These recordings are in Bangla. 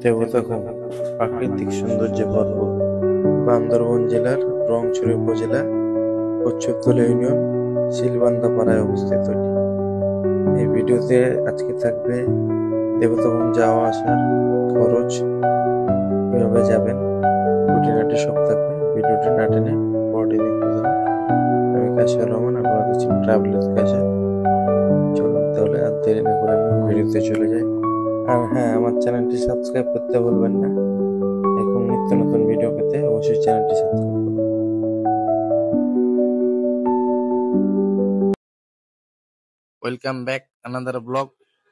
দেবতাখুম প্রাকৃতিক সৌন্দর্যে ভরপুর বান্দরবান জেলার রংছড়ি উপজেলা কচ্ছপতলী ইউনিয়ন শিলবান্দা পাড়ায় অবস্থিত এটি। এই ভিডিওতে আজকে থাকবে দেবতাখুম যাওয়া আসার খরচ, কিভাবে যাবেন, খুঁটিনাটি সব থাকবে। ভিডিওটি না টেনে পরটি দেখতে থাকুন। আমি কাশির রহমান, আপনারা দেখছেন ট্রাভেল উইথ কাশা। চলুন তাহলে আর দেরি না করে আমি ভিডিওতে চলে যাই। আর হ্যাঁ, আমার চ্যানেলটি সাবস্ক্রাইব করতে ভুলবেন না। এরকম নিত্য নতুন ভিডিও পেতে অবশ্যই চ্যানেলটি সাবস্ক্রাইব করুন। Welcome back another blog.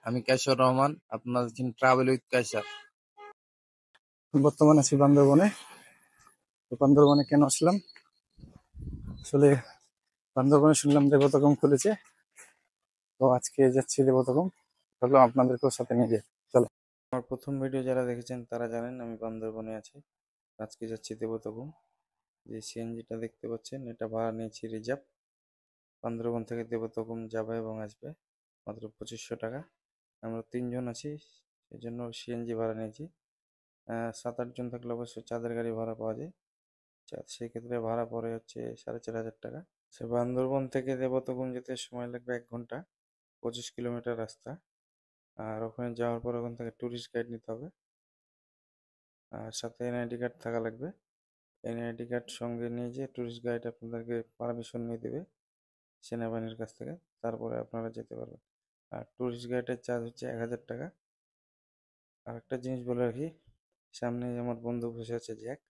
আমি কাশর রহমান, আপনারা দেখছেন ট্রাভেল উইথ কাশা। বর্তমানে আছি বান্দরবনে। বান্দরবনে কেন আসলাম? আসলে বান্দরবনে শুনলাম দেবতাগম খুলেছে, তো আজকে যাচ্ছি দেবতাগম। চলো আপনাদেরকেও সাথে নিয়ে যাই, চলো। আমার প্রথম ভিডিও যারা দেখেছেন তারা জানেন আমি বান্দরবনে আছি। আজকে যাচ্ছি দেবতাখুম। যে সিএনজিটা দেখতে পাচ্ছেন এটা ভাড়া নিয়েছি রিজার্ভ। বান্দরবন থেকে দেবতাখুম যাবে এবং আসবে মাত্র 2500 টাকা। আমরা 3জন আছি, সেই জন্য সিএনজি ভাড়া নিয়েছি। 7-8 জন থাকলে অবশ্যই চাঁদের গাড়ি ভাড়া পাওয়া যায়। সেই ক্ষেত্রে ভাড়া পড়ে হচ্ছে 4500 টাকা। সে বান্দরবন থেকে দেবতাখুম যেতে সময় লাগবে 1 ঘন্টা, 25 কিলোমিটার রাস্তা। আর ওখানে যাওয়ার পর ওখান থেকে ট্যুরিস্ট গাইড নিতে হবে, আর সাথে এনআইডি কার্ড থাকা লাগবে। এনআইডি কার্ড সঙ্গে নিয়ে যেয়ে ট্যুরিস্ট গাইড আপনাদেরকে পারমিশন নিয়ে দেবে সেনাবাহিনীর কাছ থেকে, তারপরে আপনারা যেতে পারবেন। আর ট্যুরিস্ট গাইডের চার্জ হচ্ছে 1000 টাকা। আর একটা জিনিস বলে রাখি, সামনে আমার বন্ধু বসে আছে জ্যাক।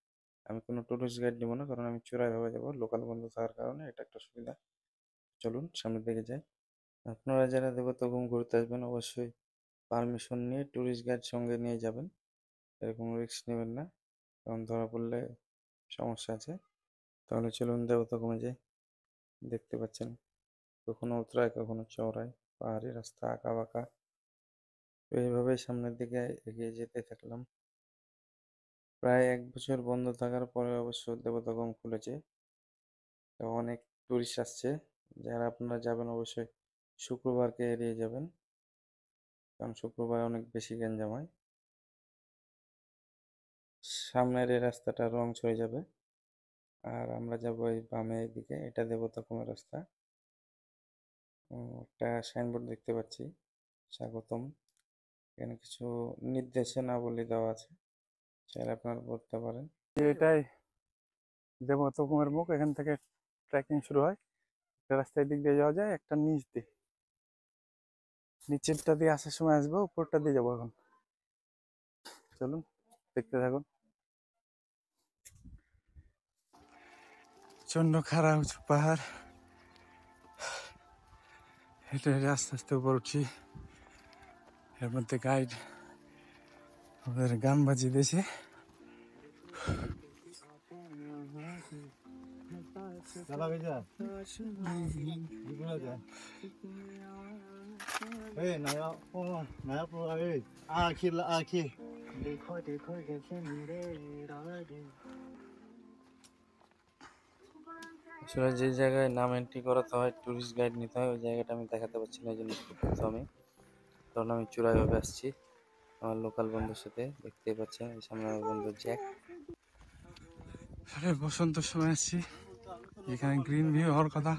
আমি কোনো ট্যুরিস্ট গাইড নেবো না, কারণ আমি চোরাইভাবে যাবো, লোকাল বন্ধু থাকার কারণে এটা একটা সুবিধা। চলুন সামনের দিকে যাই। আপনারা যারা দেবতাখুম ঘুরতে আসবেন অবশ্যই পারমিশন নিয়ে ট্যুরিস্ট গাইড সঙ্গে নিয়ে যাবেন। এরকম রিস্ক নেবেন না, কারণ ধরা পড়লে সমস্যা আছে। তাহলে চলুন দেবতাখুমে যাই। দেখতে পাচ্ছেন কখনো উতরায় কখনো চওড়ায়, পাহাড়ি রাস্তা আঁকা বাঁকা। তো এইভাবেই সামনের দিকে এগিয়ে যেতে থাকলাম। প্রায় 1 বছর বন্ধ থাকার পরে অবশ্য দেবতাখুম খুলেছে, তো অনেক টুরিস্ট আসছে। যারা আপনারা যাবেন অবশ্যই শুক্রবারকে এড়িয়ে যাবেন, কারণ শুক্রবার অনেক বেশি গ্যাঞ্জাম হয়। সামনের এই রাস্তাটা রংছড়ি যাবে, আর আমরা যাবো এই বামের দিকে, এটা দেবতাখুমের রাস্তা। একটা সাইনবোর্ড দেখতে পাচ্ছি, স্বাগতম। এখানে কিছু নির্দেশনাবলী দেওয়া আছে, চাইলে আপনারা পড়তে পারেন। এটাই দেবতাগমের মুখ, এখান থেকে ট্রেকিং শুরু হয়। একটা রাস্তায় দিক দিয়ে যাওয়া যায়, একটা নিচ দিয়ে। নিচেরটা দিয়ে আসার সময় আসবো, উপরটা দিয়ে যাবো এখন। চলুন দেখতে থাকুন। প্রচন্ড খাড়া উঁচু পাহাড়, হেঁটে হেঁটে আস্তে আস্তে উপর উঠছি। এর মধ্যে গাইড আমাদের গান বাজিয়ে দিয়েছে। আসলে যে জায়গায় নাম এন্ট্রি করাতে হয়, ট্যুরিস্ট গাইড নিতে হয়, ওই জায়গাটা আমি দেখাতে পারছি না, এই জন্য একটু প্রথমে, কারণ আমি চূড়াইভাবে আসছি আমার লোকাল বন্ধুর সাথে। দেখতেই পাচ্ছেন এই সামনে আমার বন্ধু জ্যাক। বসন্তের সময় আসছি, এখানে গ্রিন ভিউ হওয়ার কথা।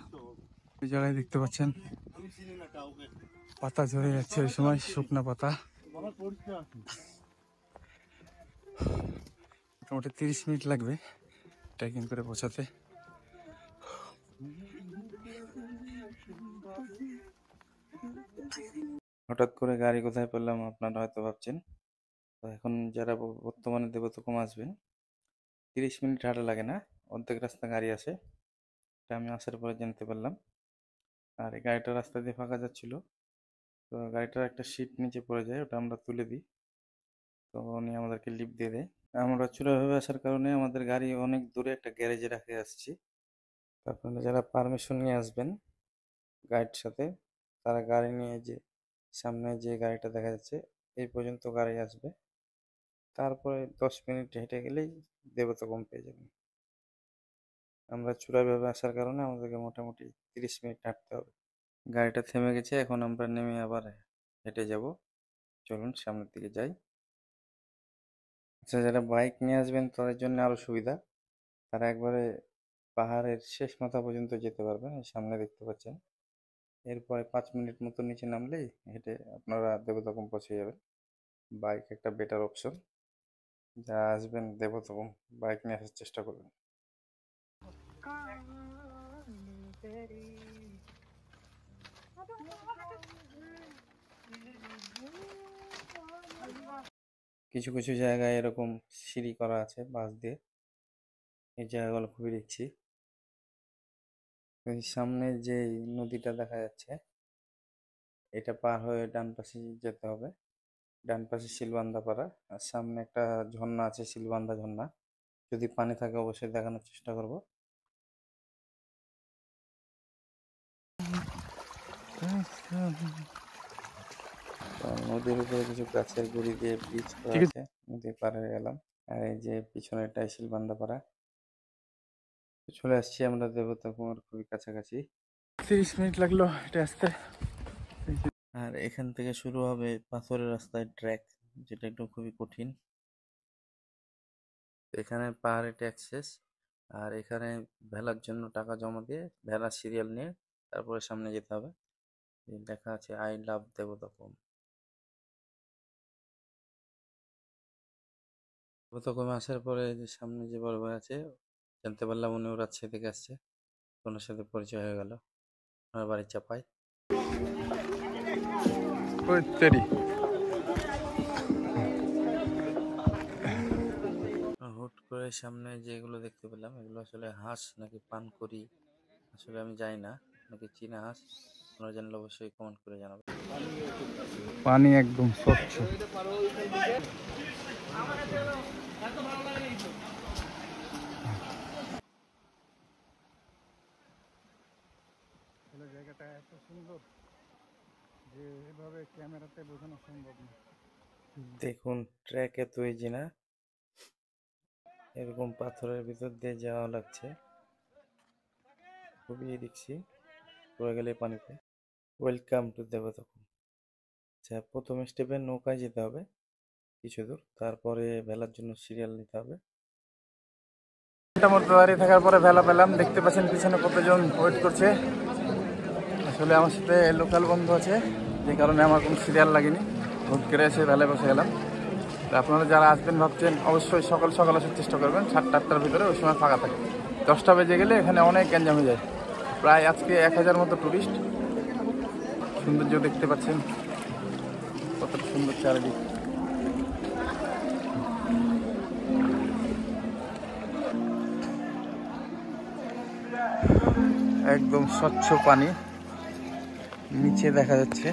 ওই জায়গায় দেখতে পাচ্ছেন পাতা ঝরে যাচ্ছে, ওই সময় শুকনা পাতা। মোটামুটি 30 মিনিট লাগবে ট্রেকিং করে পৌঁছাতে। হঠাৎ করে গাড়ি কোথায় পেলাম আপনারা হয়তো ভাবছেন। তো এখন যারা বর্তমানে দেবতাখুম আসবেন, 30 মিনিট হাঁটা লাগে না, অর্ধেক রাস্তা গাড়ি আসে। এটা আমি আসার পরে জানতে পারলাম। আর এই গাড়িটা রাস্তা দিয়ে ফাঁকা যাচ্ছিল, তো গাড়িটার একটা সিট নিচে পড়ে যায়, ওটা আমরা তুলে দিই, তো উনি আমাদেরকে লিফট দিয়ে দেয়। আমরা চূড়াভাবে আসার কারণে আমাদের গাড়ি অনেক দূরে একটা গ্যারেজে রেখে আসছি। তো আপনারা যারা পারমিশন নিয়ে আসবেন গাইড সাথে, তারা গাড়ি নিয়ে যে সামনে যে গাড়িটা দেখা যাচ্ছে এই পর্যন্ত গাড়ি আসবে, তারপরে 10 মিনিট হেঁটে গেলেই দেবতাখুম পেয়ে যাবেন। আমরা চূড়াভাবে আসার কারণে আমাদেরকে মোটামুটি 30 মিনিট হাঁটতে হবে। গাড়িটা থেমে গেছে, এখন আমরা নেমে আবার হেঁটে যাব। চলুন সামনের দিকে যাই। আচ্ছা, যারা বাইক নিয়ে আসবেন তাদের জন্য আরো সুবিধা। তারা একবারে পাহাড়ের শেষ মাথা পর্যন্ত যেতে পারবেন, এই সামনে দেখতে পাচ্ছেন। এরপরে 5 মিনিট মতো নিচে নামলেই হেঁটে আপনারা দেবতাখুম পৌঁছে যাবেন। বাইক একটা বেটার অপশন। যারা আসবেন দেবতাখুম, বাইক নিয়ে আসার চেষ্টা করবেন। কিছু কিছু জায়গায় এরকম সিঁড়ি করা আছে বাঁশ দিয়ে, এই জায়গাগুলো খুবই দেখছি। এই সামনে যে নদীটা দেখা যাচ্ছে, এটা পার হয়ে ডান পাশে যেতে হবে। ডান পাশে শিলবান্ধা পাড়া, আর সামনে একটা ঝর্ণা আছে, শিলবান্ধা ঝর্ণা। যদি পানি থাকে অবশ্যই দেখানোর চেষ্টা করব। তো নদীর উপরে কিছু গাছের গুঁড়ি দিয়ে ব্রিজ করা ঠিক আছে। আছে, নদীর পাড়ে হয়ে গেলাম। আর এই যে পিছনেরটাই শিলবান্ধা পাড়া। তো চলে আসছি আমরা দেবতাখুমের খুবই কাছাকাছি। 30 মিনিট লাগলো এটা আসতে। আর এখান থেকে শুরু হবে পাথরের রাস্তায় ট্র্যাক, যেটা একটু খুবই কঠিন। এখানে পাহাড়ে ট্যাক্স শেষ, আর এখানে ভেলার জন্য টাকা জমা দিয়ে ভেলার সিরিয়াল নিয়ে তারপরে সামনে যেতে হবে। এই লেখা আছে আই লাভ দেবতাখুম। দেবতাখুমে আসার পরে যে সামনে যে বড় ভাই আছে, জানতে পারলাম উনি রাজশাহী থেকে আসছে। ওনার সাথে পরিচয় হয়ে গেল। ওনার বাড়ি চাপাই। ওই তেরি। হুট করে সামনে যেগুলো দেখতে পেলাম, এগুলো আসলে হাঁস নাকি পানকড়ি আসলে আমি জানি না, নাকি চীনা হাঁস। আপনারা জানলে অবশ্যই কমেন্ট করে জানাবেন। পানি একদম স্বচ্ছ। জায়গাটা এত সুন্দর যে এভাবে ক্যামেরাতে বোঝানো সম্ভব না। দেখুন, ট্র্যাক এত ইজি না, এরকম পাথরের ভিতর দিয়ে যাওয়া লাগছে, খুবই রিক্সি, পড়ে গেলে পানিতে। Welcome to Debotakhum. আচ্ছা, প্রথম স্টেপে নৌকায় যেতে হবে কিছু দূর, তারপরে ভেলার জন্য সিরিয়াল নিতে হবে। ঘন্টার মধ্যে দাঁড়িয়ে থাকার পরে ভেলা পেলাম। দেখতে পাচ্ছেন পিছনে কতজন ওয়েট করছে। আসলে আমার সাথে লোকাল বন্ধু আছে, যে কারণে আমার কোনো সিরিয়াল লাগেনি, হুট করে এসে ভেলায় বসে গেলাম। তো আপনারা যারা আসবেন ভাবছেন, অবশ্যই সকাল সকাল আসার চেষ্টা করবেন। 7টা-8টার ভিতরে ওই সময় ফাঁকা থাকে। 10টা বেজে গেলে এখানে অনেক গ্যাঞ্জাম হয়ে যায়। প্রায় আজকে 1000 মতো টুরিস্ট। সৌন্দর্য দেখতে পাচ্ছেন, কত সুন্দর চারিদিক। একদম স্বচ্ছ পানি নিচে দেখা যাচ্ছে।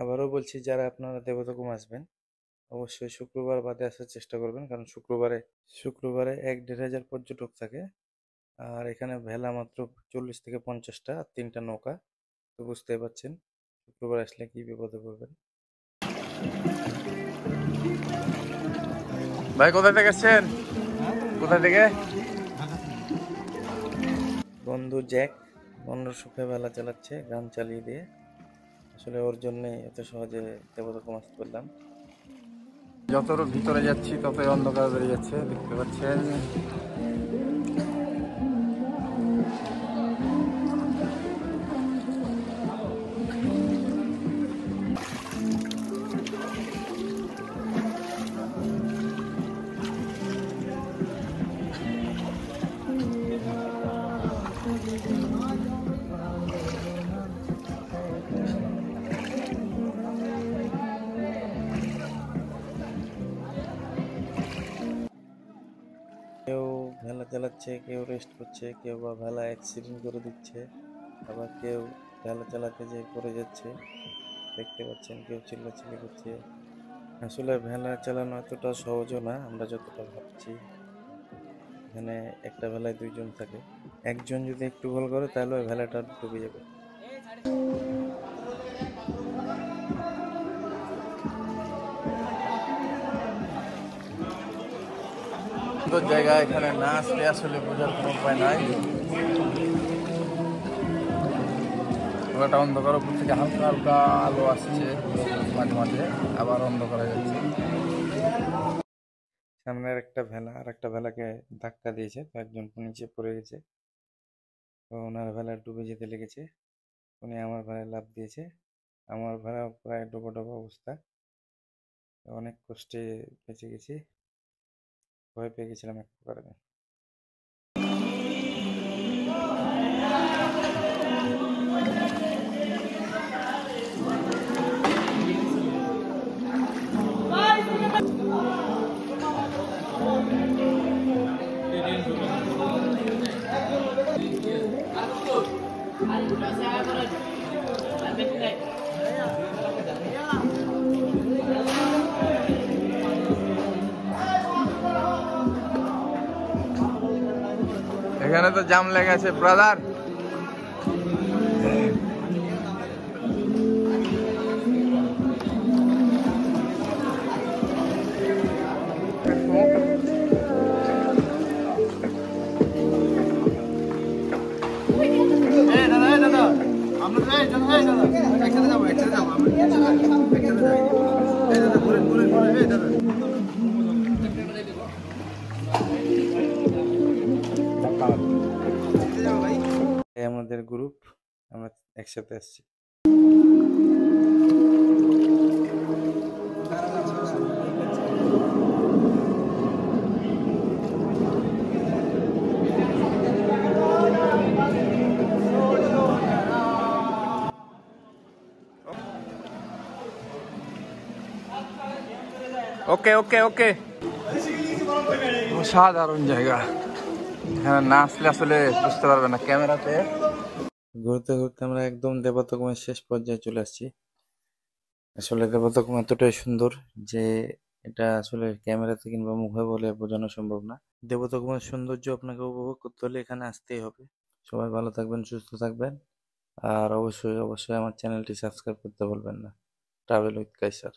আবারও বলছি, যারা আপনারা দেবতাখুম আসবেন অবশ্যই শুক্রবার বাদে আসার চেষ্টা করবেন, কারণ শুক্রবারে 1-1.5 হাজার পর্যটক থাকে। আর এখানে ভেলা মাত্র 40 থেকে 50টা, আর 3টা নৌকা। তো বুঝতেই পারছেন শুক্রবার আসলে কি বিপদে পড়বেন। ভাই কোথায় থেকে এসছেন? কোথায় থেকে? বন্ধু জ্যাক মনের সুখে ভেলা চালাচ্ছে গান চালিয়ে দিয়ে। আসলে ওর জন্যে এত সহজে দেবতাখুম আসতে পারলাম। যত ভিতরে যাচ্ছি ততই অন্ধকার বেড়ে যাচ্ছে, দেখতে পাচ্ছেন। কেউ ভেলা চালাচ্ছে, কেউ রেস্ট করছে, কেউ বা ভেলা অ্যাক্সিডেন্ট করে দিচ্ছে, আবার কেউ ভেলা চালাতে যেয়ে পড়ে যাচ্ছে। দেখতে পাচ্ছেন কেউ চিল্লাচিল্লি করছে। আসলে ভেলা চালানো এতটা সহজও না আমরা যতটা ভাবছি। এখানে একটা ভেলায় 2 জন থাকে, একজন যদি একটু ভুল করে তাহলে ওই ভেলাটা ডুবে যাবে। সুন্দর জায়গা, এখানে না আসলে আসলে বোঝার কোনো উপায় নাই। পুরোটা অন্ধকার, উপর থেকে হালকা হালকা আলো আসছে মাঝে মাঝে, আবার অন্ধকার হয়ে যাচ্ছে। সামনের একটা ভেলা আর একটা ভেলাকে ধাক্কা দিয়েছে, তো একজন নিচে পড়ে গেছে, তো ওনার ভেলা ডুবে যেতে লেগেছে। উনি আমার ভেলায় লাফ দিয়েছে, আমার ভেলা প্রায় ডোবা ডোবা অবস্থা। অনেক কষ্টে বেঁচে গেছি, ভয় পেয়ে গেছিলাম এক প্রকারে। এখানে তো জাম লেগেছে ব্রাদার। এই আমাদের গ্রুপ, আমরা একসাথে আসছি। ওকে ওকে ওকে, অসাধারণ জায়গা, এখানে না আসলে আসলে বুঝতে পারবে না ক্যামেরাতে। ঘুরতে ঘুরতে আমরা একদম দেবতাগমের শেষ পর্যায়ে চলে আসছি। আসলে দেবতাগম এতটাই সুন্দর যে এটা আসলে ক্যামেরাতে কিংবা মুখে বলে বোঝানো সম্ভব না। দেবতাগমের সৌন্দর্য আপনাকে উপভোগ করতে হলে এখানে আসতেই হবে। সবাই ভালো থাকবেন, সুস্থ থাকবেন, আর অবশ্যই অবশ্যই আমার চ্যানেলটি সাবস্ক্রাইব করতে ভুলবেন না। Travel with Kaiser.